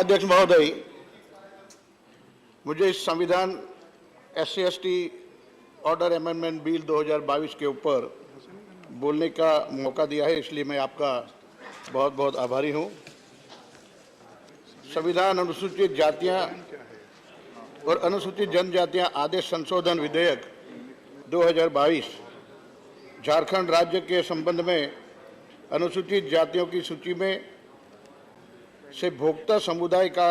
सभाध्यक्ष महोदय, मुझे इस संविधान SC/ST ऑर्डर अमेंडमेंट बिल 2022 के ऊपर बोलने का मौका दिया है, इसलिए मैं आपका बहुत बहुत आभारी हूं। संविधान अनुसूचित जातियां और अनुसूचित जनजातियां आदेश संशोधन विधेयक 2022 झारखंड राज्य के संबंध में अनुसूचित जातियों की सूची में से भोक्ता समुदाय का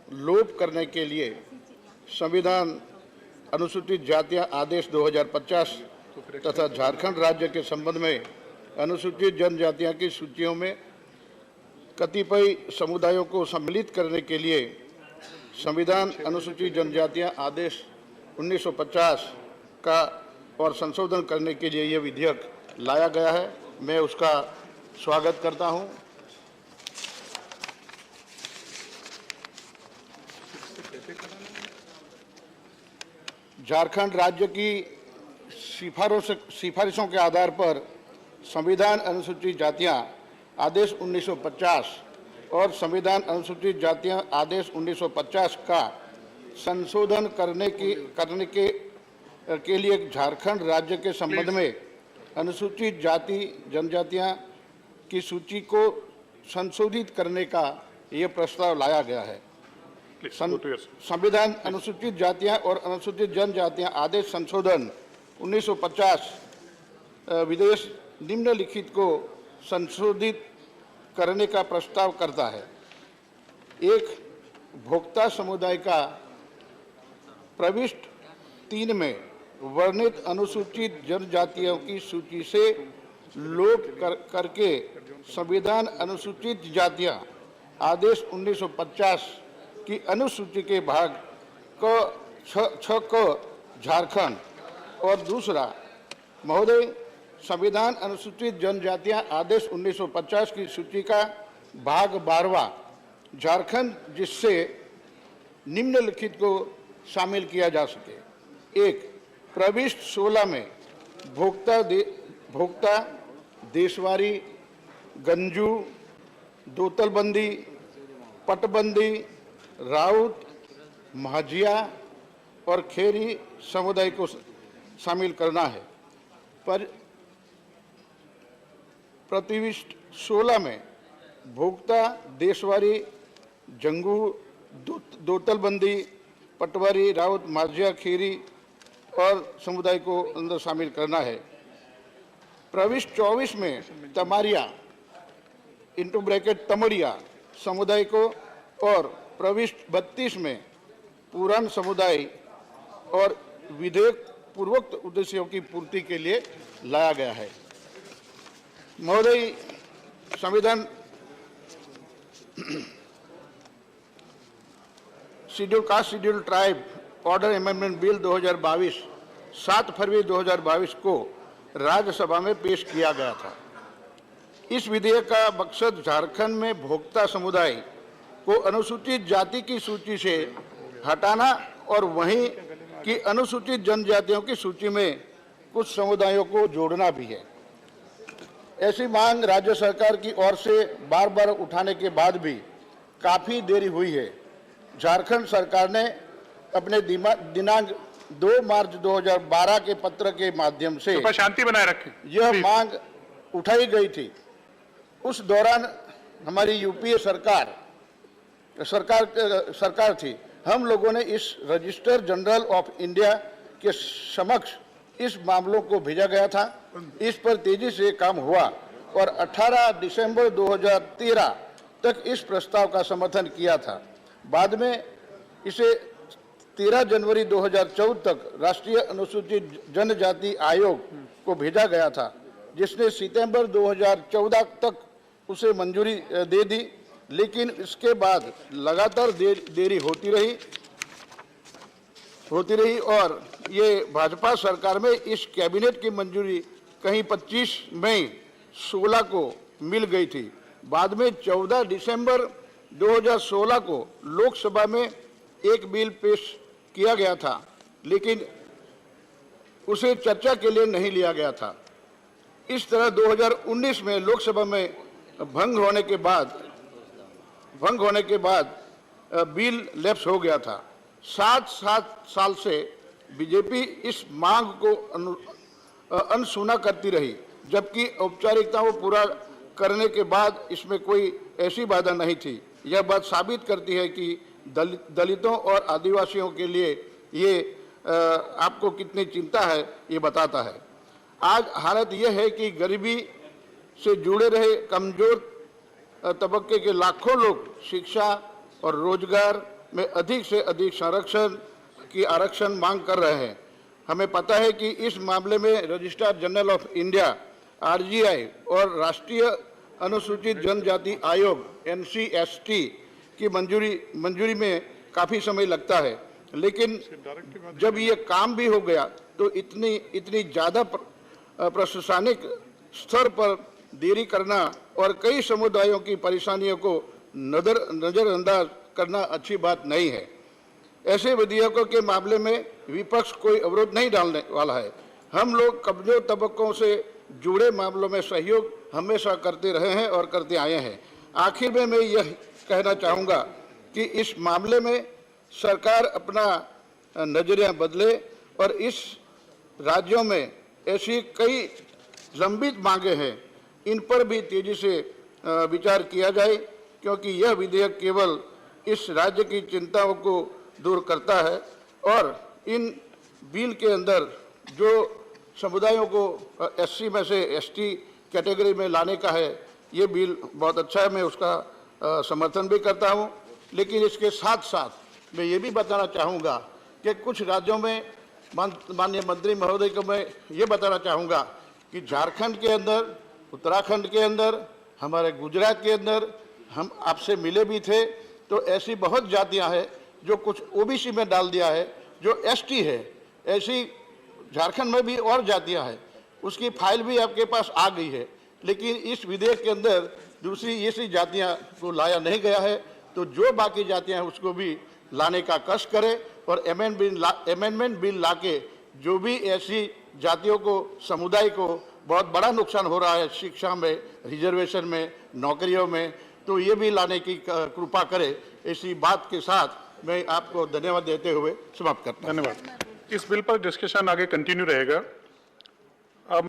लोप करने के लिए संविधान अनुसूचित जातियां आदेश 2050 तथा झारखंड राज्य के संबंध में अनुसूचित जनजातियों की सूचियों में कतिपय समुदायों को सम्मिलित करने के लिए संविधान अनुसूचित जनजातियां आदेश 1950 का और संशोधन करने के लिए यह विधेयक लाया गया है। मैं उसका स्वागत करता हूं। झारखंड राज्य की सिफारिशों के आधार पर संविधान अनुसूचित जातियां आदेश 1950 और संविधान अनुसूचित जातियां आदेश 1950 का संशोधन करने के लिए झारखंड राज्य के संबंध में अनुसूचित जाति जनजातियां की सूची को संशोधित करने का यह प्रस्ताव लाया गया है। संविधान अनुसूचित जातियां और अनुसूचित जनजातियां आदेश संशोधन 1950 विधेयक निम्नलिखित को संशोधित करने का प्रस्ताव करता है। एक, भोक्ता समुदाय का प्रविष्ट 3 में वर्णित अनुसूचित जनजातियों की सूची से लोप करके संविधान अनुसूचित जातियां आदेश 1950 की अनुसूची के भाग क 6 को झारखंड, और दूसरा, महोदय, संविधान अनुसूचित जनजातियां आदेश 1950 की सूची का भाग 12वां झारखंड, जिससे निम्नलिखित को शामिल किया जा सके। एक, प्रविष्ट 16 में भोक्ता देशवारी, गंजू, दोतलबंदी, पटबंदी, राउत, महाजिया और खेरी समुदाय को शामिल करना है। पर प्रतिविष्ट 16 में भोक्ता देशवारी, जंगू, दोतलबंदी, पटवारी, राउत, माझिया, खेरी और समुदाय को अंदर शामिल करना है। प्रविष्ट 24 में तमारिया तमड़िया समुदाय को और प्रविष्ट 32 में पुरान समुदाय और विधेयक पूर्वोक्त उद्देश्यों की पूर्ति के लिए लाया गया है। महोदय, संविधान schedule caste schedule tribe order amendment bill 2022 7 फरवरी 2022 को राज्यसभा में पेश किया गया था। इस विधेयक का मकसद झारखंड में भोक्ता समुदाय को अनुसूचित जाति की सूची से हटाना और वहीं की अनुसूचित जनजातियों की सूची में कुछ समुदायों को जोड़ना भी है। ऐसी मांग राज्य सरकार की ओर से बार बार उठाने के बाद भी काफी देरी हुई है। झारखंड सरकार ने अपने दिनांक 2 मार्च 2012 के पत्र के माध्यम से शांति बनाए रखें यह मांग उठाई गई थी। उस दौरान हमारी यूपीए सरकार थी। हम लोगों ने इस रजिस्टर जनरल ऑफ इंडिया के समक्ष इस मामलों को भेजा गया था। इस पर तेजी से काम हुआ और 18 दिसंबर 2013 तक इस प्रस्ताव का समर्थन किया था। बाद में इसे 13 जनवरी 2014 तक राष्ट्रीय अनुसूचित जनजाति आयोग को भेजा गया था, जिसने सितंबर 2014 तक उसे मंजूरी दे दी, लेकिन इसके बाद लगातार देरी होती रही और ये भाजपा सरकार में इस कैबिनेट की मंजूरी कहीं 25 मई 16 को मिल गई थी। बाद में 14 दिसंबर 2016 को लोकसभा में एक बिल पेश किया गया था, लेकिन उसे चर्चा के लिए नहीं लिया गया था। इस तरह 2019 में लोकसभा में भंग होने के बाद बिल लैप्स हो गया था। 7 साल से बीजेपी इस मांग को अनसुना करती रही, जबकि औपचारिकताओं को पूरा करने के बाद इसमें कोई ऐसी बाधा नहीं थी। यह बात साबित करती है कि दलितों और आदिवासियों के लिए ये आपको कितनी चिंता है, ये बताता है। आज हालत यह है कि गरीबी से जुड़े रहे कमजोर तबके के लाखों लोग शिक्षा और रोजगार में अधिक से अधिक आरक्षण मांग कर रहे हैं। हमें पता है कि इस मामले में registrar general of India RGI और राष्ट्रीय अनुसूचित जनजाति आयोग NCST की मंजूरी में काफ़ी समय लगता है, लेकिन जब ये काम भी हो गया तो इतनी ज़्यादा प्रशासनिक स्तर पर देरी करना और कई समुदायों की परेशानियों को नज़रअंदाज करना अच्छी बात नहीं है। ऐसे विधेयकों के मामले में विपक्ष कोई अवरोध नहीं डालने वाला है। हम लोग कमजोर तबकों से जुड़े मामलों में सहयोग हमेशा करते रहे हैं और करते आए हैं। आखिर में मैं यह कहना चाहूँगा कि इस मामले में सरकार अपना नजरिया बदले और इस राज्यों में ऐसी कई लंबित मांगे हैं, इन पर भी तेजी से विचार किया जाए, क्योंकि यह विधेयक केवल इस राज्य की चिंताओं को दूर करता है और इन बिल के अंदर जो समुदायों को SC में से ST कैटेगरी में लाने का है, ये बिल बहुत अच्छा है, मैं उसका समर्थन भी करता हूँ। लेकिन इसके साथ साथ मैं ये भी बताना चाहूँगा कि कुछ राज्यों में माननीय मंत्री महोदय को मैं ये बताना चाहूँगा कि झारखंड के अंदर, उत्तराखंड के अंदर, हमारे गुजरात के अंदर हम आपसे मिले भी थे, तो ऐसी बहुत जातियां हैं जो कुछ OBC में डाल दिया है, जो ST है। ऐसी झारखंड में भी और जातियां हैं, उसकी फाइल भी आपके पास आ गई है, लेकिन इस विधेयक के अंदर दूसरी ऐसी जातियां को लाया नहीं गया है। तो जो बाकी जातियां हैं उसको भी लाने का कष्ट करें और अमेंडमेंट बिल लाके जो भी ऐसी जातियों को, समुदाय को बहुत बड़ा नुकसान हो रहा है शिक्षा में, रिजर्वेशन में, नौकरियों में, तो ये भी लाने की कृपा करे। इसी बात के साथ मैं आपको धन्यवाद देते हुए समाप्त करता हूं। धन्यवाद। इस बिल पर डिस्कशन आगे कंटिन्यू रहेगा। अब